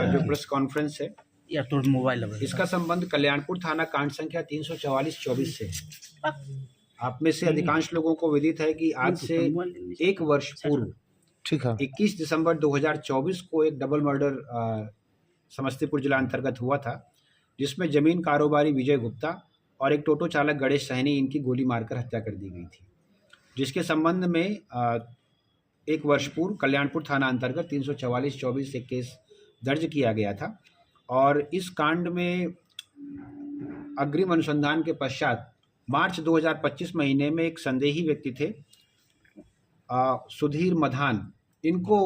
जो press conference है या तो मोबाइल इसका संबंध कल्याणपुर थाना कांड संख्या 344-24 से है। आप में से अधिकांश लोगों को विदित है कि आज से एक वर्ष पूर्व ठीक है 21 दिसंबर 2024 को एक डबल मर्डर समस्तीपुर जिला अंतर्गत हुआ था, जिसमें जमीन कारोबारी विजय गुप्ता और एक टोटो चालक गणेश सहनी इनकी गोली मारकर हत्या कर दी गई थी, जिसके संबंध में एक वर्ष पूर्व कल्याणपुर थाना अंतर्गत 344-24 से केस दर्ज किया गया था। और इस कांड में अग्रिम अनुसंधान के पश्चात मार्च 2025 महीने में एक संदेही व्यक्ति थे सुधीर मधान, इनको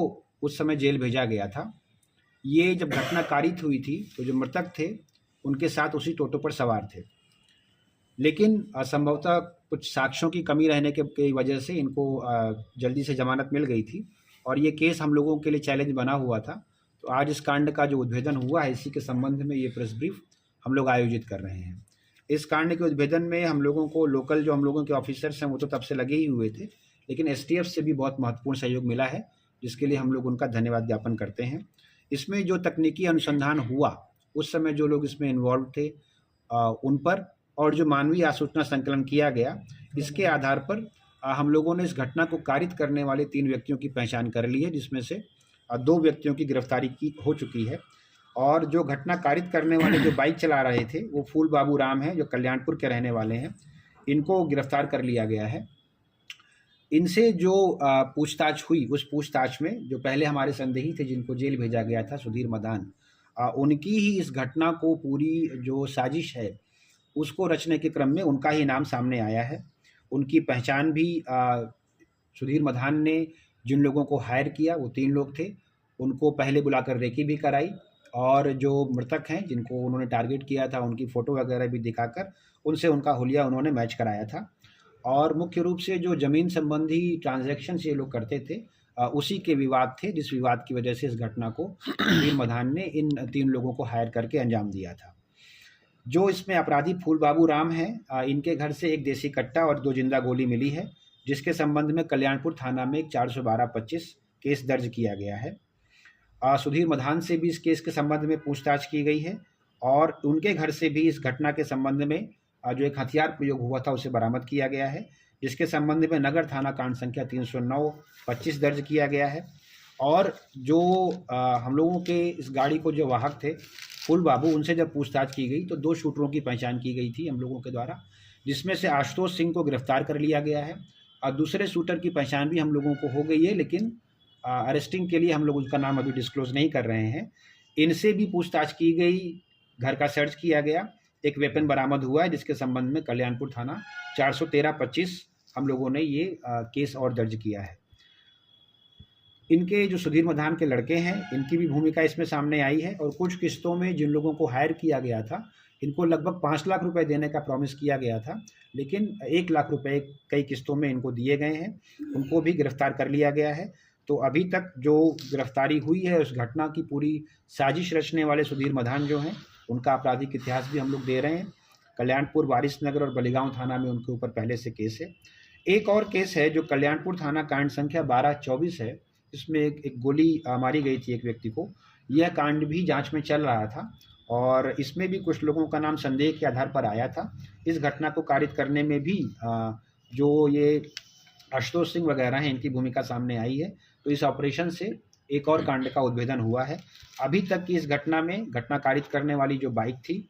उस समय जेल भेजा गया था। ये जब घटना कारित हुई थी तो जो मृतक थे उनके साथ उसी टोटो पर सवार थे, लेकिन संभवतः कुछ साक्ष्यों की कमी रहने की वजह से इनको जल्दी से जमानत मिल गई थी और ये केस हम लोगों के लिए चैलेंज बना हुआ था। तो आज इस कांड का जो उद्भेदन हुआ है, इसी के संबंध में ये प्रेस ब्रीफ हम लोग आयोजित कर रहे हैं। इस कांड के उद्भेदन में हम लोगों को लोकल जो हम लोगों के ऑफिसर्स हैं वो तो तब से लगे ही हुए थे, लेकिन एसटीएफ से भी बहुत महत्वपूर्ण सहयोग मिला है, जिसके लिए हम लोग उनका धन्यवाद ज्ञापन करते हैं। इसमें जो तकनीकी अनुसंधान हुआ उस समय जो लोग इसमें इन्वॉल्व थे उन पर, और जो मानवीय आसूचना संकलन किया गया, इसके आधार पर हम लोगों ने इस घटना को कारित करने वाले 3 व्यक्तियों की पहचान कर ली है, जिसमें से 2 व्यक्तियों की गिरफ्तारी हो चुकी है। और जो घटना कारित करने वाले जो बाइक चला रहे थे वो फूल बाबू राम हैं, जो कल्याणपुर के रहने वाले हैं, इनको गिरफ्तार कर लिया गया है। इनसे जो पूछताछ हुई, उस पूछताछ में जो पहले हमारे संदेही थे जिनको जेल भेजा गया था सुधीर मदान, उनकी ही इस घटना को पूरी जो साजिश है उसको रचने के क्रम में उनका ही नाम सामने आया है। उनकी पहचान भी सुधीर मधान ने जिन लोगों को हायर किया वो 3 लोग थे, उनको पहले बुलाकर रेकी भी कराई, और जो मृतक हैं जिनको उन्होंने टारगेट किया था उनकी फ़ोटो वगैरह भी दिखाकर उनसे उनका हुलिया उन्होंने मैच कराया था। और मुख्य रूप से जो ज़मीन संबंधी ट्रांजैक्शन ये लोग करते थे उसी के विवाद थे, जिस विवाद की वजह से इस घटना को सुधीर मधान ने इन 3 लोगों को हायर करके अंजाम दिया था। जो इसमें अपराधी फूल बाबू राम हैं, इनके घर से एक देसी कट्टा और 2 जिंदा गोली मिली है, जिसके संबंध में कल्याणपुर थाना में एक 412-25 केस दर्ज किया गया है। सुधीर मधान से भी इस केस के संबंध में पूछताछ की गई है और उनके घर से भी इस घटना के संबंध में जो एक हथियार प्रयोग हुआ था उसे बरामद किया गया है, जिसके संबंध में नगर थाना कांड संख्या 309-25 दर्ज किया गया है। और जो हम लोगों के इस गाड़ी को जो वाहक थे फूल बाबू, उनसे जब पूछताछ की गई तो 2 शूटरों की पहचान की गई थी हम लोगों के द्वारा, जिसमें से आशुतोष सिंह को गिरफ्तार कर लिया गया है और दूसरे शूटर की पहचान भी हम लोगों को हो गई है, लेकिन अरेस्टिंग के लिए हम लोग उसका नाम अभी डिस्क्लोज नहीं कर रहे हैं। इनसे भी पूछताछ की गई, घर का सर्च किया गया, एक वेपन बरामद हुआ है, जिसके संबंध में कल्याणपुर थाना 413-25 हम लोगों ने ये केस और दर्ज किया है। इनके जो सुधीर मधान के लड़के हैं, इनकी भी भूमिका इसमें सामने आई है, और कुछ किस्तों में जिन लोगों को हायर किया गया था इनको लगभग 5 लाख रुपए देने का प्रॉमिस किया गया था, लेकिन 1 लाख रुपए कई किस्तों में इनको दिए गए हैं, उनको भी गिरफ्तार कर लिया गया है। तो अभी तक जो गिरफ्तारी हुई है उस घटना की पूरी साजिश रचने वाले सुधीर मधान जो हैं, उनका आपराधिक इतिहास भी हम लोग दे रहे हैं। कल्याणपुर, वारिसनगर और बलिगांव थाना में उनके ऊपर पहले से केस है। एक और केस है जो कल्याणपुर थाना कांड संख्या 12-24 है, इसमें एक गोली मारी गई थी एक व्यक्ति को। यह कांड भी जांच में चल रहा था और इसमें भी कुछ लोगों का नाम संदेह के आधार पर आया था। इस घटना को कारित करने में भी जो ये आशुतोष सिंह वगैरह हैं, इनकी भूमिका सामने आई है। तो इस ऑपरेशन से एक और कांड का उद्भेदन हुआ है। अभी तक की इस घटना में घटना कारित करने वाली जो बाइक थी,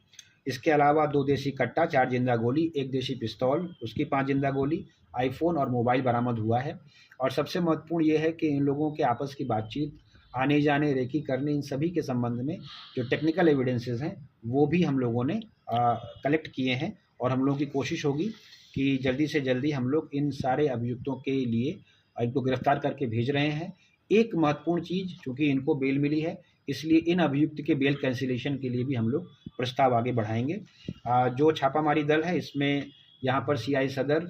इसके अलावा 2 देसी कट्टा, 4 जिंदा गोली, 1 देशी पिस्तौल, उसकी 5 जिंदा गोली, आईफोन और मोबाइल बरामद हुआ है। और सबसे महत्वपूर्ण ये है कि इन लोगों के आपस की बातचीत, आने जाने, रेकी करने, इन सभी के संबंध में जो टेक्निकल एविडेंसेस हैं वो भी हम लोगों ने कलेक्ट किए हैं, और हम लोगों की कोशिश होगी कि जल्दी से जल्दी हम लोग इन सारे अभियुक्तों के लिए इनको गिरफ्तार करके भेज रहे हैं। एक महत्वपूर्ण चीज़, चूँकि इनको बेल मिली है, इसलिए इन अभियुक्त के बेल कैंसिलेशन के लिए भी हम लोग प्रस्ताव आगे बढ़ाएंगे। जो छापामारी दल है, इसमें यहाँ पर सीआई सदर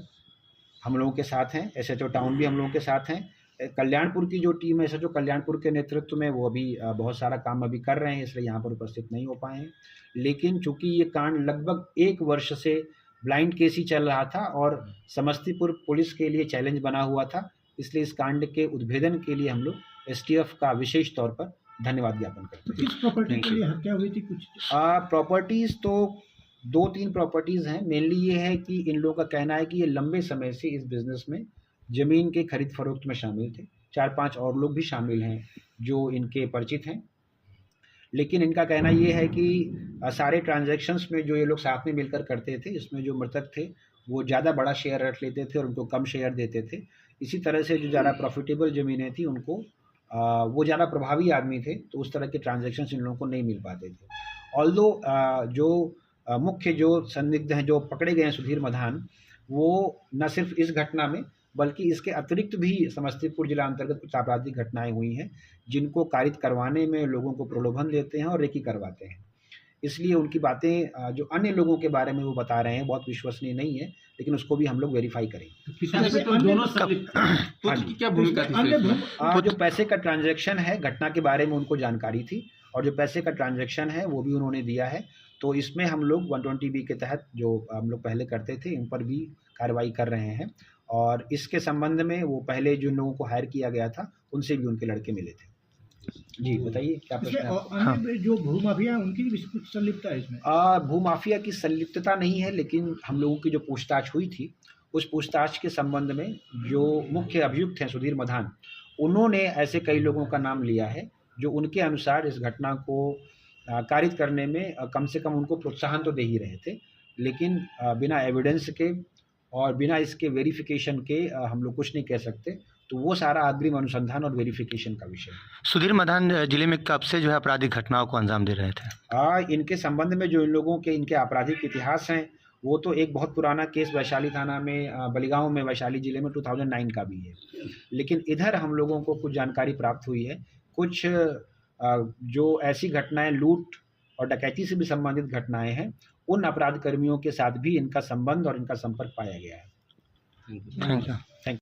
हम लोगों के साथ हैं, एसएचओ टाउन भी हम लोगों के साथ हैं। कल्याणपुर की जो टीम है, एसएचओ कल्याणपुर के नेतृत्व में, वो अभी बहुत सारा काम अभी कर रहे हैं, इसलिए यहाँ पर उपस्थित नहीं हो पाए हैं। लेकिन चूँकि ये कांड लगभग 1 वर्ष से ब्लाइंड केस ही चल रहा था और समस्तीपुर पुलिस के लिए चैलेंज बना हुआ था, इसलिए इस कांड के उद्भेदन के लिए हम लोग एसटीएफ का विशेष तौर पर धन्यवाद ज्ञापन करते हैं। किस प्रॉपर्टी के लिए हत्या हुई थी कुछ? प्रॉपर्टीज़ तो 2-3 प्रॉपर्टीज़ हैं। मेनली ये है कि इन लोगों का कहना है कि ये लंबे समय से इस बिज़नेस में ज़मीन के खरीद फरोख्त में शामिल थे। 4-5 और लोग भी शामिल हैं जो इनके परिचित हैं। लेकिन इनका कहना ये है कि सारे ट्रांजैक्शंस में जो ये लोग साथ में मिलकर करते थे, इसमें जो मृतक थे वो ज़्यादा बड़ा शेयर रख लेते थे और उनको कम शेयर देते थे। इसी तरह से जो ज़्यादा प्रॉफिटेबल ज़मीनें थी उनको वो ज़्यादा प्रभावी आदमी थे, तो उस तरह के ट्रांजैक्शंस इन लोगों को नहीं मिल पाते थे। ऑल्दो जो मुख्य जो संदिग्ध हैं, जो पकड़े गए हैं सुधीर मधान, वो न सिर्फ इस घटना में बल्कि इसके अतिरिक्त भी समस्तीपुर जिला अंतर्गत कुछ आपराधिक घटनाएं हुई हैं, जिनको कारित करवाने में लोगों को प्रलोभन देते हैं और रेकी करवाते हैं। इसलिए उनकी बातें जो अन्य लोगों के बारे में वो बता रहे हैं बहुत विश्वसनीय नहीं है, लेकिन उसको भी हम लोग वेरीफाई करेंगे। तो दोनों पुत्र की क्या भूमिका थी? जो पैसे का ट्रांजैक्शन है, घटना के बारे में उनको जानकारी थी और जो पैसे का ट्रांजैक्शन है वो भी उन्होंने दिया है। तो इसमें हम लोग 120B के तहत जो हम लोग पहले करते थे, इन पर भी कार्रवाई कर रहे हैं और इसके संबंध में वो पहले जिन लोगों को हायर किया गया था उनसे भी उनके लड़के मिले थे। जी बताइए क्या प्रश्न है? अन्य जो भूमाफिया उनकी भी कुछ संलिप्तता है इसमें? भूमाफिया की संलिप्तता नहीं है, लेकिन हम लोगों की जो पूछताछ हुई थी उस पूछताछ के संबंध में जो मुख्य अभियुक्त हैं सुधीर मधान, उन्होंने ऐसे कई लोगों का नाम लिया है जो उनके अनुसार इस घटना को कारित करने में कम से कम उनको प्रोत्साहन तो दे ही रहे थे, लेकिन बिना एविडेंस के और बिना इसके वेरिफिकेशन के हम लोग कुछ नहीं कह सकते। तो वो सारा अग्रिम अनुसंधान और वेरिफिकेशन का विषय है। सुधीर मधान जिले में कब से जो है आपराधिक घटनाओं को अंजाम दे रहे थे? इनके संबंध में जो इन लोगों के इनके आपराधिक इतिहास हैं, वो तो एक बहुत पुराना केस वैशाली थाना में बलिगांव में वैशाली जिले में 2009 का भी है। लेकिन इधर हम लोगों को कुछ जानकारी प्राप्त हुई है, कुछ जो ऐसी घटनाएं लूट और डकैती से भी संबंधित घटनाएं हैं, उन अपराध कर्मियों के साथ भी इनका संबंध और इनका संपर्क पाया गया है। Thank you.